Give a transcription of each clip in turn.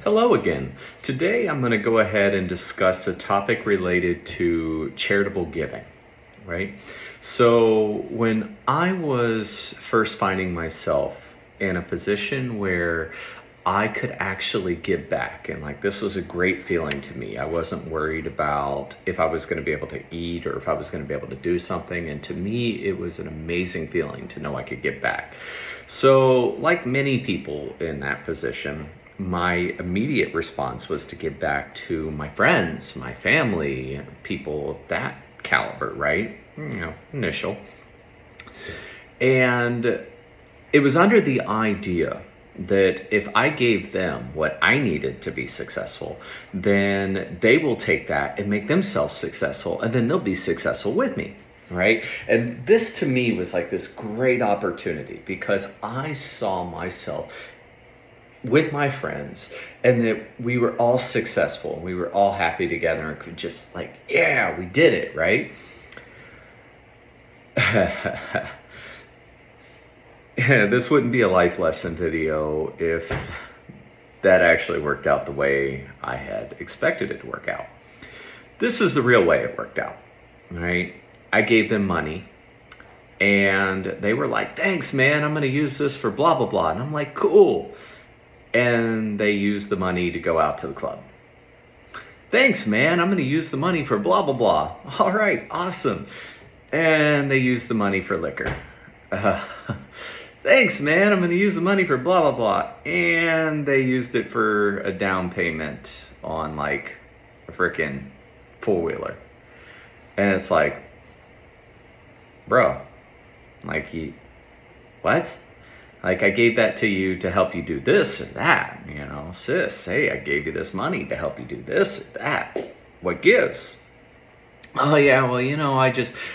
Hello again. Today I'm going to go ahead and discuss a topic related to charitable giving, right? So, when I was first finding myself in a position where I could actually give back, and like this was a great feeling to me. I wasn't worried about if I was going to be able to eat or if I was going to be able to do something. And to me, it was an amazing feeling to know I could give back. So, like many people in that position, my immediate response was to give back to my friends, my family, people of that caliber, right? Initial. And it was under the idea that if I gave them what I needed to be successful, then they will take that and make themselves successful, and then they'll be successful with me. Right. And this to me was like this great opportunity because I saw myself with my friends and that we were all successful. We were all happy together and could just like, yeah, we did it. Right. This wouldn't be a life lesson video if that actually worked out the way I had expected it to work out. This is the real way it worked out, right? I gave them money and they were like, thanks, man, I'm going to use this for blah, blah, blah. And I'm like, cool. And they used the money to go out to the club. Thanks, man, I'm going to use the money for blah, blah, blah. All right, awesome. And they used the money for liquor. Thanks, man, I'm going to use the money for blah, blah, blah. And they used it for a down payment on like a freaking four-wheeler. And it's like, bro, like what? Like I gave that to you to help you do this or that, sis, hey, I gave you this money to help you do this or that. What gives? Oh yeah, well,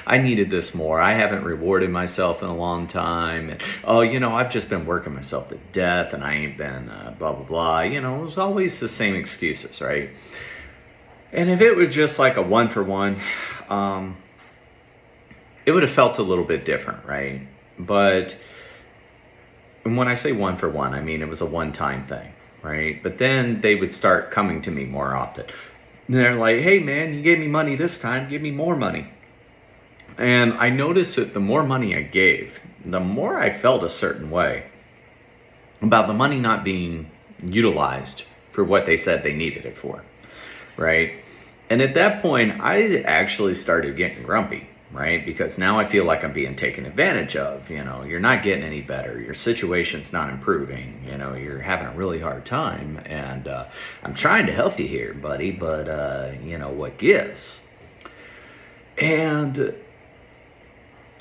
I needed this more. I haven't rewarded myself in a long time. And, I've just been working myself to death and I ain't been blah, blah, blah. It was always the same excuses, right? And if it was just like a one for one, it would have felt a little bit different, right? But when I say one for one, I mean it was a one-time thing, right? But then they would start coming to me more often. And they're like, hey man, you gave me money this time, give me more money. And I noticed that the more money I gave, the more I felt a certain way about the money not being utilized for what they said they needed it for, right? And at that point, I actually started getting grumpy, right? Because now I feel like I'm being taken advantage of. You're not getting any better. Your situation's not improving. You're having a really hard time. And I'm trying to help you here, buddy, but, what gives? And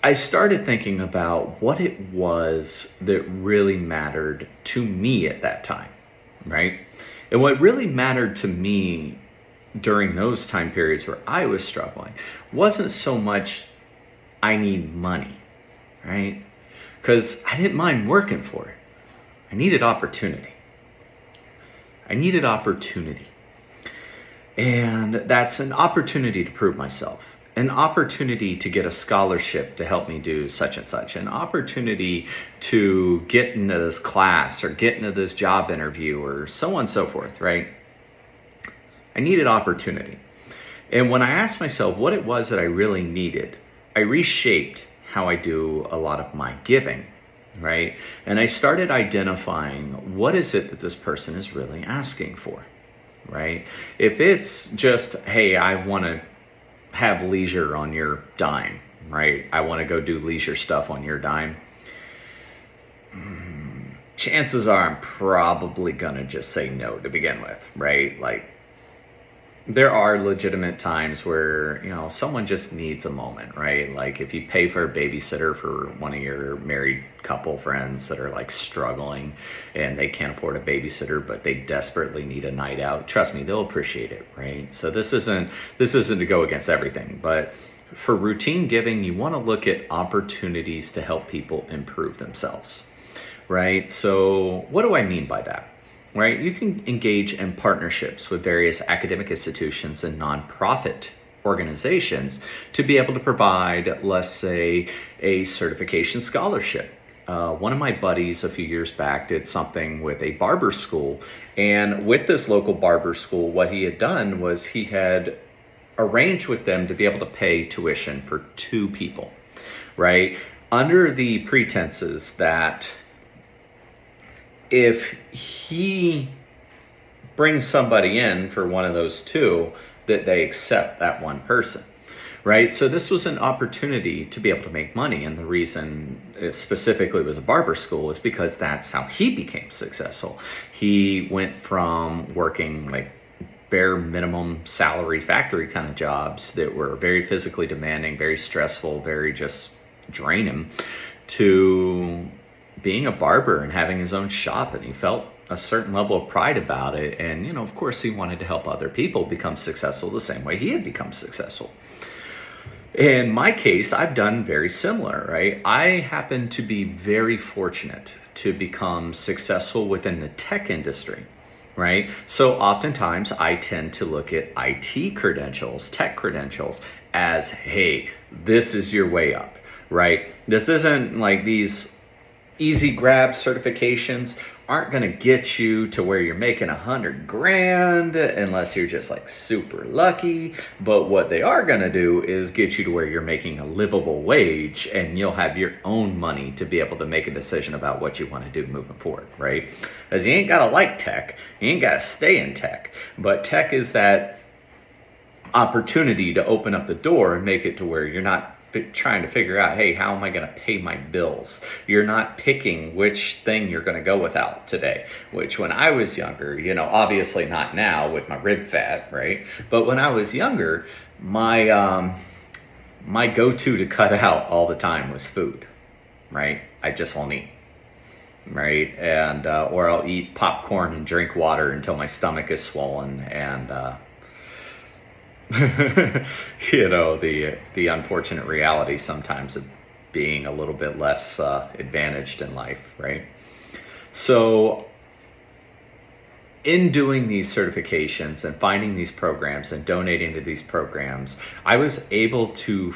I started thinking about what it was that really mattered to me at that time, right? And what really mattered to me during those time periods where I was struggling wasn't so much I need money, right? Because I didn't mind working for it. I needed opportunity. And that's an opportunity to prove myself, an opportunity to get a scholarship to help me do such and such, an opportunity to get into this class or get into this job interview or so on and so forth, right? I needed opportunity. And when I asked myself what it was that I really needed, I reshaped how I do a lot of my giving, right? And I started identifying what is it that this person is really asking for, right? If it's just, hey, I want to have leisure on your dime, right? I want to go do leisure stuff on your dime. Chances are I'm probably going to just say no to begin with, right? Like, there are legitimate times where, someone just needs a moment, right? Like if you pay for a babysitter for one of your married couple friends that are like struggling and they can't afford a babysitter, but they desperately need a night out, trust me, they'll appreciate it, right? So this isn't to go against everything, but for routine giving, you want to look at opportunities to help people improve themselves, right? So what do I mean by that? Right? You can engage in partnerships with various academic institutions and nonprofit organizations to be able to provide, let's say, a certification scholarship one of my buddies a few years back did something with a barber school. And with this local barber school, what he had done was he had arranged with them to be able to pay tuition for 2 people, right? Under the pretenses that if he brings somebody in for one of those 2, that they accept that one person. Right. So this was an opportunity to be able to make money. And the reason it specifically was a barber school is because that's how he became successful. He went from working like bare minimum salary factory kind of jobs that were very physically demanding, very stressful, very just draining, to being a barber and having his own shop. And he felt a certain level of pride about it. And, of course, he wanted to help other people become successful the same way he had become successful. In my case, I've done very similar, right? I happen to be very fortunate to become successful within the tech industry, right? So oftentimes I tend to look at IT credentials, tech credentials as, hey, this is your way up, right? This isn't like these easy grab certifications aren't going to get you to where you're making $100,000 unless you're just like super lucky. But what they are going to do is get you to where you're making a livable wage, and you'll have your own money to be able to make a decision about what you want to do moving forward, right? Because you ain't got to like tech, you ain't got to stay in tech, but tech is that opportunity to open up the door and make it to where you're not trying to figure out, hey, how am I going to pay my bills? You're not picking which thing you're going to go without today, which when I was younger, obviously not now with my rib fat, right? But when I was younger, my go-to to cut out all the time was food, right? I just won't eat, right? And, or I'll eat popcorn and drink water until my stomach is swollen, and, the unfortunate reality sometimes of being a little bit less advantaged in life, right? So in doing these certifications and finding these programs and donating to these programs, I was able to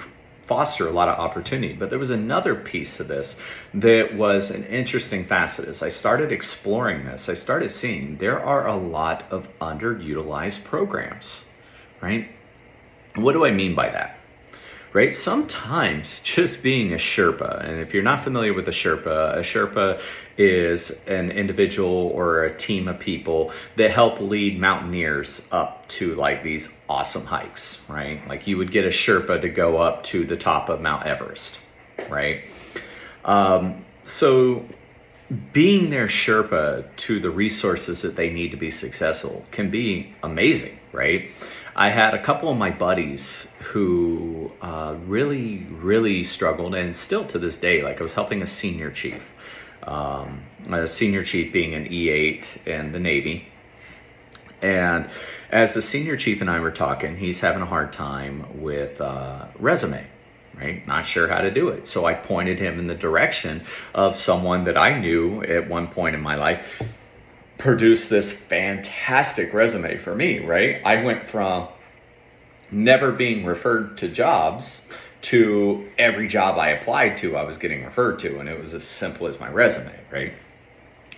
foster a lot of opportunity. But there was another piece of this that was an interesting facet. As I started exploring this, I started seeing there are a lot of underutilized programs, right? What do I mean by that? Right? Sometimes just being a Sherpa, and if you're not familiar with a Sherpa is an individual or a team of people that help lead mountaineers up to like these awesome hikes, right? Like you would get a Sherpa to go up to the top of Mount Everest, right? So being their Sherpa to the resources that they need to be successful can be amazing, right? I had a couple of my buddies who really, really struggled, and still to this day, like I was helping a senior chief being an E8 in the Navy. And as the senior chief and I were talking, he's having a hard time with resume, right? Not sure how to do it. So I pointed him in the direction of someone that I knew at one point in my life produced this fantastic resume for me, right? I went from never being referred to jobs to every job I applied to, I was getting referred to, and it was as simple as my resume, right?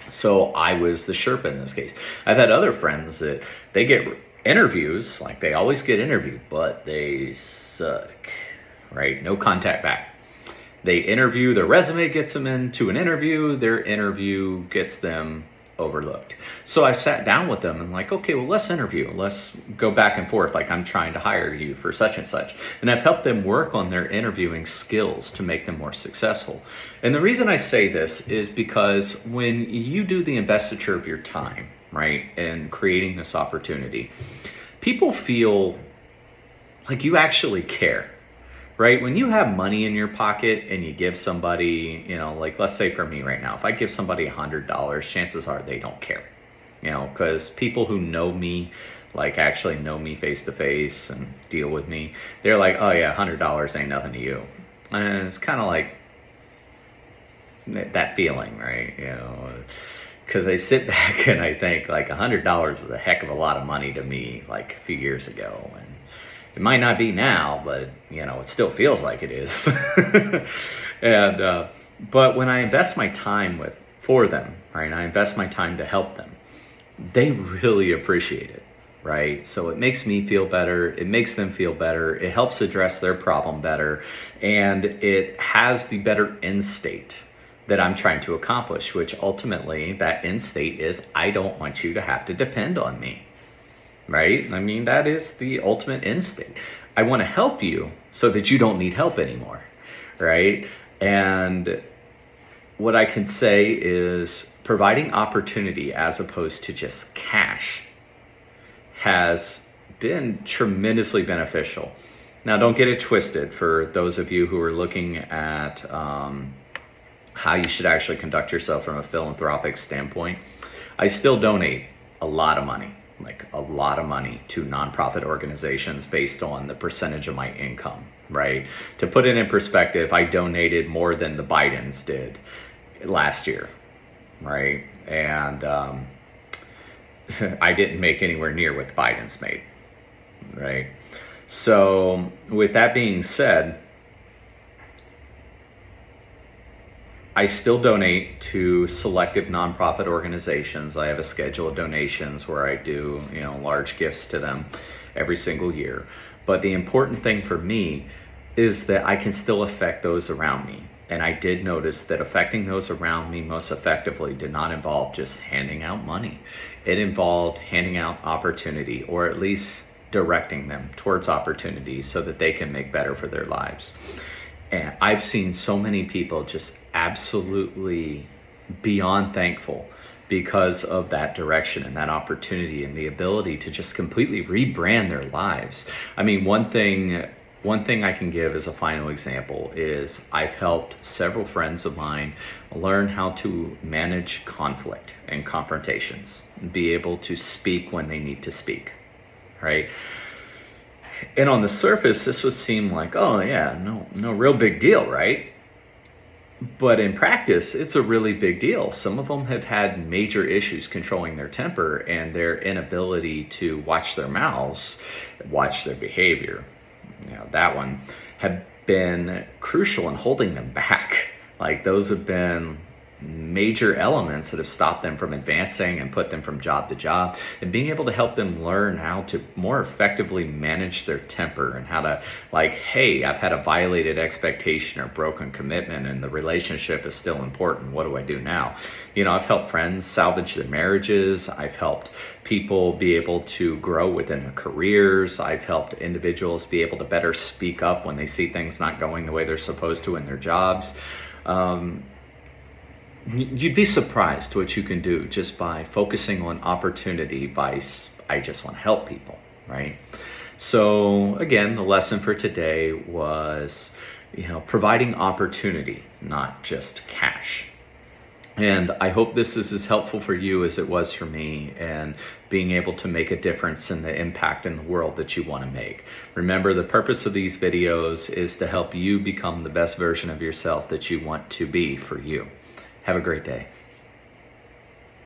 So I was the Sherpa in this case. I've had other friends that they get interviews, like they always get interviewed, but they suck, right? No contact back. They interview, their resume gets them into an interview, their interview gets them overlooked. So I sat down with them and like, okay, well, let's interview. Let's go back and forth. Like I'm trying to hire you for such and such. And I've helped them work on their interviewing skills to make them more successful. And the reason I say this is because when you do the investiture of your time, right, and creating this opportunity, people feel like you actually care. Right? When you have money in your pocket and you give somebody, like let's say for me right now, if I give somebody $100, chances are they don't care, because people who know me, like actually know me face to face and deal with me, they're like, oh yeah, $100 ain't nothing to you. And it's kind of like that feeling, right? Because I sit back and I think like $100 was a heck of a lot of money to me like a few years ago. And It might not be now, but it still feels like it is. And but when I invest my time for them, right? I invest my time to help them. They really appreciate it, right? So it makes me feel better. It makes them feel better. It helps address their problem better, and it has the better end state that I'm trying to accomplish, which ultimately that end state is I don't want you to have to depend on me. Right? I mean, that is the ultimate end state. I want to help you so that you don't need help anymore, right? And what I can say is providing opportunity as opposed to just cash has been tremendously beneficial. Now, don't get it twisted for those of you who are looking at how you should actually conduct yourself from a philanthropic standpoint. I still donate a lot of money. Like a lot of money to nonprofit organizations based on the percentage of my income, right? To put it in perspective, I donated more than the Bidens did last year, right? And I didn't make anywhere near what the Bidens made, right? So with that being said, I still donate to selective nonprofit organizations. I have a schedule of donations where I do, large gifts to them every single year. But the important thing for me is that I can still affect those around me. And I did notice that affecting those around me most effectively did not involve just handing out money. It involved handing out opportunity, or at least directing them towards opportunities so that they can make better for their lives. And I've seen so many people just absolutely beyond thankful because of that direction and that opportunity and the ability to just completely rebrand their lives. I mean, one thing I can give as a final example is I've helped several friends of mine learn how to manage conflict and confrontations, and be able to speak when they need to speak, right? And on the surface, this would seem like, oh yeah, no real big deal, right? But in practice, it's a really big deal. Some of them have had major issues controlling their temper and their inability to watch their mouths, watch their behavior. That one have been crucial in holding them back. Like those have been major elements that have stopped them from advancing and put them from job to job, and being able to help them learn how to more effectively manage their temper and how to hey, I've had a violated expectation or broken commitment and the relationship is still important. What do I do now? I've helped friends salvage their marriages. I've helped people be able to grow within their careers. I've helped individuals be able to better speak up when they see things not going the way they're supposed to in their jobs. You'd be surprised what you can do just by focusing on opportunity vice I just want to help people, right? So again, the lesson for today was, providing opportunity, not just cash. And I hope this is as helpful for you as it was for me, and being able to make a difference in the impact in the world that you want to make. Remember, the purpose of these videos is to help you become the best version of yourself that you want to be for you. Have a great day.